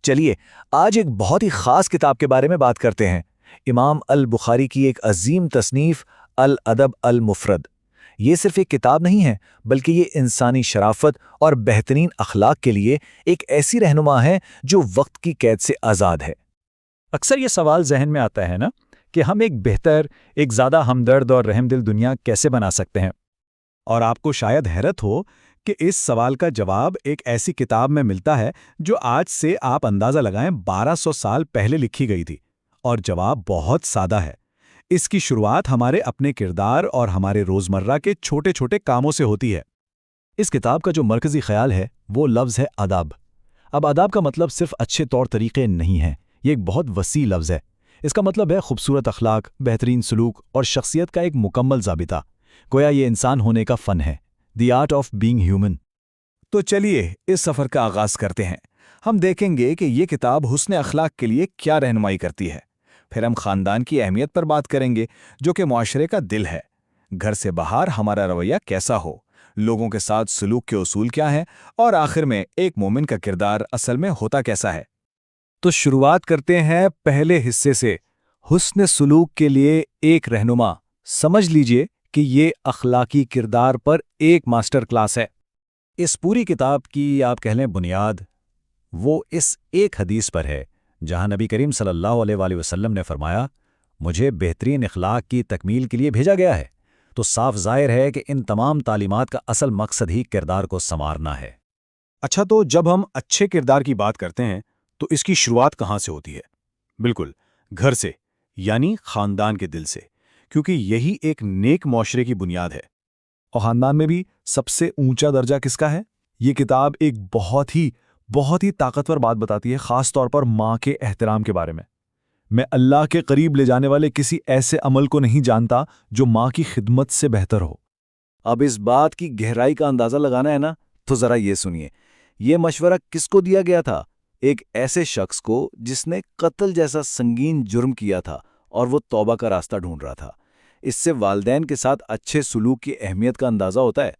چلیے آج ایک بہت ہی خاص کتاب کے بارے میں بات کرتے ہیں، امام البخاری کی ایک عظیم تصنیف الادب المفرد۔ یہ صرف ایک کتاب نہیں ہے، بلکہ یہ انسانی شرافت اور بہترین اخلاق کے لیے ایک ایسی رہنما ہے جو وقت کی قید سے آزاد ہے۔ اکثر یہ سوال ذہن میں آتا ہے نا کہ ہم ایک بہتر، ایک زیادہ ہمدرد اور رحم دل دنیا کیسے بنا سکتے ہیں؟ اور آپ کو شاید حیرت ہو کہ اس سوال کا جواب ایک ایسی کتاب میں ملتا ہے جو آج سے آپ اندازہ لگائیں 1200 سال پہلے لکھی گئی تھی، اور جواب بہت سادہ ہے۔ اس کی شروعات ہمارے اپنے کردار اور ہمارے روزمرہ کے چھوٹے چھوٹے کاموں سے ہوتی ہے۔ اس کتاب کا جو مرکزی خیال ہے وہ لفظ ہے آداب۔ اب آداب کا مطلب صرف اچھے طور طریقے نہیں ہے، یہ ایک بہت وسیع لفظ ہے۔ اس کا مطلب ہے خوبصورت اخلاق، بہترین سلوک اور شخصیت کا ایک مکمل ضابطہ۔ گویا یہ انسان ہونے کا فن ہے، the art of being human. تو چلیے اس سفر کا آغاز کرتے ہیں۔ ہم دیکھیں گے کہ یہ کتاب حسن اخلاق کے لیے کیا رہنمائی کرتی ہے۔ پھر ہم خاندان کی اہمیت پر بات کریں گے، جو کہ معاشرے کا دل ہے۔ گھر سے باہر ہمارا رویہ کیسا ہو، لوگوں کے ساتھ سلوک کے اصول کیا ہیں، اور آخر میں ایک مومن کا کردار اصل میں ہوتا کیسا ہے۔ تو شروعات کرتے ہیں پہلے حصے سے، حسن سلوک کے لیے ایک رہنما۔ سمجھ لیجئے کہ یہ اخلاقی کردار پر ایک ماسٹر کلاس ہے۔ اس پوری کتاب کی آپ کہہ لیں بنیاد وہ اس ایک حدیث پر ہے، جہاں نبی کریم صلی اللہ علیہ وآلہ وسلم نے فرمایا، مجھے بہترین اخلاق کی تکمیل کے لیے بھیجا گیا ہے۔ تو صاف ظاہر ہے کہ ان تمام تعلیمات کا اصل مقصد ہی کردار کو سنوارنا ہے۔ اچھا، تو جب ہم اچھے کردار کی بات کرتے ہیں تو اس کی شروعات کہاں سے ہوتی ہے؟ بالکل، گھر سے، یعنی خاندان کے دل سے، کیونکہ یہی ایک نیک معاشرے کی بنیاد ہے۔ اور خاندان میں بھی سب سے اونچا درجہ کس کا ہے؟ یہ کتاب ایک بہت ہی طاقتور بات بتاتی ہے، خاص طور پر ماں کے احترام کے بارے میں۔ میں اللہ کے قریب لے جانے والے کسی ایسے عمل کو نہیں جانتا جو ماں کی خدمت سے بہتر ہو۔ اب اس بات کی گہرائی کا اندازہ لگانا ہے نا، تو ذرا یہ سنیے، یہ مشورہ کس کو دیا گیا تھا؟ ایک ایسے شخص کو جس نے قتل جیسا سنگین جرم کیا تھا اور وہ توبہ کا راستہ ڈھونڈ رہا تھا۔ اس سے والدین کے ساتھ اچھے سلوک کی اہمیت کا اندازہ ہوتا ہے۔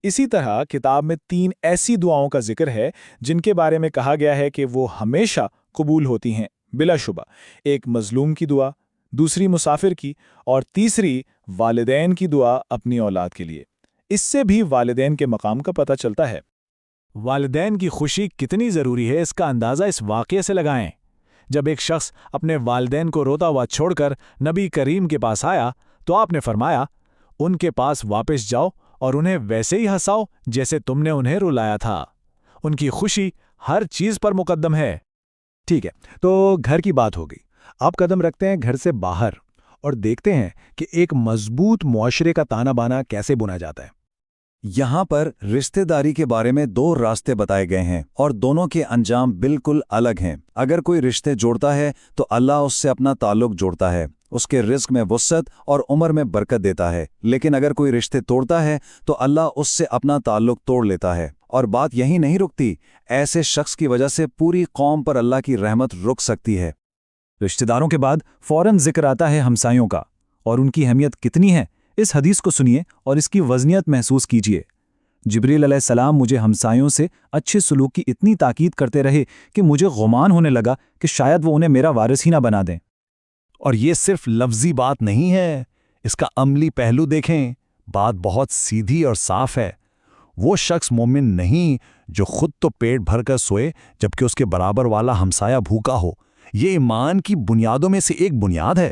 اسی طرح کتاب میں 3 ایسی دعاؤں کا ذکر ہے جن کے بارے میں کہا گیا ہے کہ وہ ہمیشہ قبول ہوتی ہیں بلا شبہ۔ ایک مظلوم کی دعا، دوسری مسافر کی، اور تیسری والدین کی دعا اپنی اولاد کے لیے۔ اس سے بھی والدین کے مقام کا پتہ چلتا ہے۔ والدین کی خوشی کتنی ضروری ہے، اس کا اندازہ اس واقعے سے لگائیں۔ جب ایک شخص اپنے والدین کو روتا ہوا چھوڑ کر نبی کریم کے پاس آیا تو آپ نے فرمایا، ان کے پاس واپس جاؤ اور انہیں ویسے ہی ہنساؤ جیسے تم نے انہیں رلایا تھا۔ ان کی خوشی ہر چیز پر مقدم ہے۔ ٹھیک ہے، تو گھر کی بات ہو گئی۔ آپ قدم رکھتے ہیں گھر سے باہر اور دیکھتے ہیں کہ ایک مضبوط معاشرے کا تانا بانا کیسے بنا جاتا ہے۔ یہاں پر رشتہ داری کے بارے میں 2 راستے بتائے گئے ہیں، اور دونوں کے انجام بالکل الگ ہیں۔ اگر کوئی رشتے جوڑتا ہے تو اللہ اس سے اپنا تعلق جوڑتا ہے، اس کے رزق میں وسعت اور عمر میں برکت دیتا ہے۔ لیکن اگر کوئی رشتے توڑتا ہے تو اللہ اس سے اپنا تعلق توڑ لیتا ہے۔ اور بات یہی نہیں رکتی، ایسے شخص کی وجہ سے پوری قوم پر اللہ کی رحمت رک سکتی ہے۔ رشتہ داروں کے بعد فوراً ذکر آتا ہے ہمسایوں کا، اور ان کی اہمیت کتنی ہے۔ اس حدیث کو سنیے اور اس کی وزنیت محسوس کیجیے۔ جبریل علیہ السلام مجھے ہمسایوں سے اچھے سلوک کی اتنی تاکید کرتے رہے کہ مجھے گمان ہونے لگا کہ شاید وہ انہیں میرا وارث ہی نہ بنا دیں۔ اور یہ صرف لفظی بات نہیں ہے، اس کا عملی پہلو دیکھیں۔ بات بہت سیدھی اور صاف ہے۔ وہ شخص مومن نہیں جو خود تو پیٹ بھر کر سوئے جبکہ اس کے برابر والا ہمسایہ بھوکا ہو۔ یہ ایمان کی بنیادوں میں سے ایک بنیاد ہے۔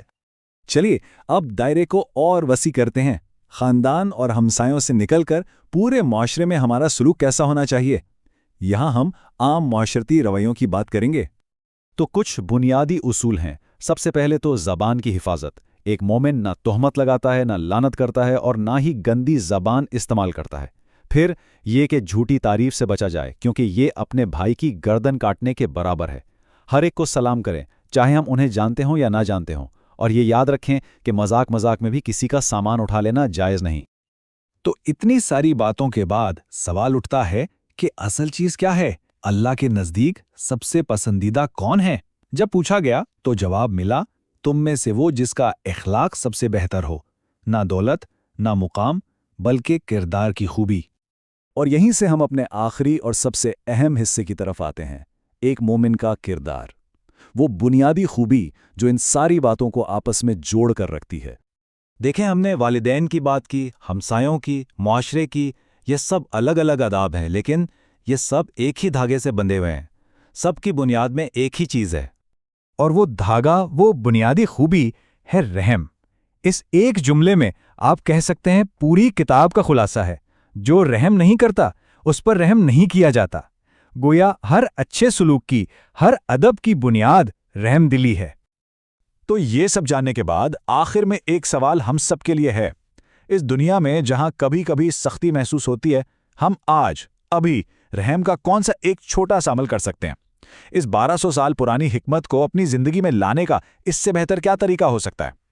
چلیے اب دائرے کو اور وسیع کرتے ہیں، خاندان اور ہمسایوں سے نکل کر پورے معاشرے میں ہمارا سلوک کیسا ہونا چاہیے۔ یہاں ہم عام معاشرتی رویوں کی بات کریں گے۔ تو کچھ بنیادی اصول ہیں۔ سب سے پہلے تو زبان کی حفاظت۔ ایک مومن نہ تہمت لگاتا ہے، نہ لعنت کرتا ہے، اور نہ ہی گندی زبان استعمال کرتا ہے۔ پھر یہ کہ جھوٹی تعریف سے بچا جائے، کیونکہ یہ اپنے بھائی کی گردن کاٹنے کے برابر ہے۔ ہر ایک کو سلام کریں، چاہے ہم انہیں جانتے ہوں یا نہ جانتے ہوں، اور یہ یاد رکھیں کہ مذاق میں بھی کسی کا سامان اٹھا لینا جائز نہیں۔ تو اتنی ساری باتوں کے بعد سوال اٹھتا ہے کہ اصل چیز کیا ہے؟ اللہ کے نزدیک سب سے پسندیدہ کون ہے؟ جب پوچھا گیا تو جواب ملا، تم میں سے وہ جس کا اخلاق سب سے بہتر ہو، نہ دولت، نہ مقام، بلکہ کردار کی خوبی۔ اور یہیں سے ہم اپنے آخری اور سب سے اہم حصے کی طرف آتے ہیں، ایک مومن کا کردار، وہ بنیادی خوبی جو ان ساری باتوں کو آپس میں جوڑ کر رکھتی ہے۔ دیکھیں، ہم نے والدین کی بات کی، ہمسایوں کی، معاشرے کی، یہ سب الگ الگ آداب ہیں، لیکن یہ سب ایک ہی دھاگے سے بندھے ہوئے ہیں۔ سب کی بنیاد میں ایک ہی چیز ہے، اور وہ دھاگا، وہ بنیادی خوبی ہے رحم۔ اس ایک جملے میں آپ کہہ سکتے ہیں پوری کتاب کا خلاصہ ہے۔ جو رحم نہیں کرتا اس پر رحم نہیں کیا جاتا۔ گویا ہر اچھے سلوک کی، ہر ادب کی بنیاد رحم دلی ہے۔ تو یہ سب جاننے کے بعد آخر میں ایک سوال ہم سب کے لیے ہے۔ اس دنیا میں جہاں کبھی کبھی سختی محسوس ہوتی ہے، ہم آج ابھی رحم کا کون سا ایک چھوٹا سا عمل کر سکتے ہیں؟ اس 1200 سال پرانی حکمت کو اپنی زندگی میں لانے کا اس سے بہتر کیا طریقہ ہو سکتا ہے؟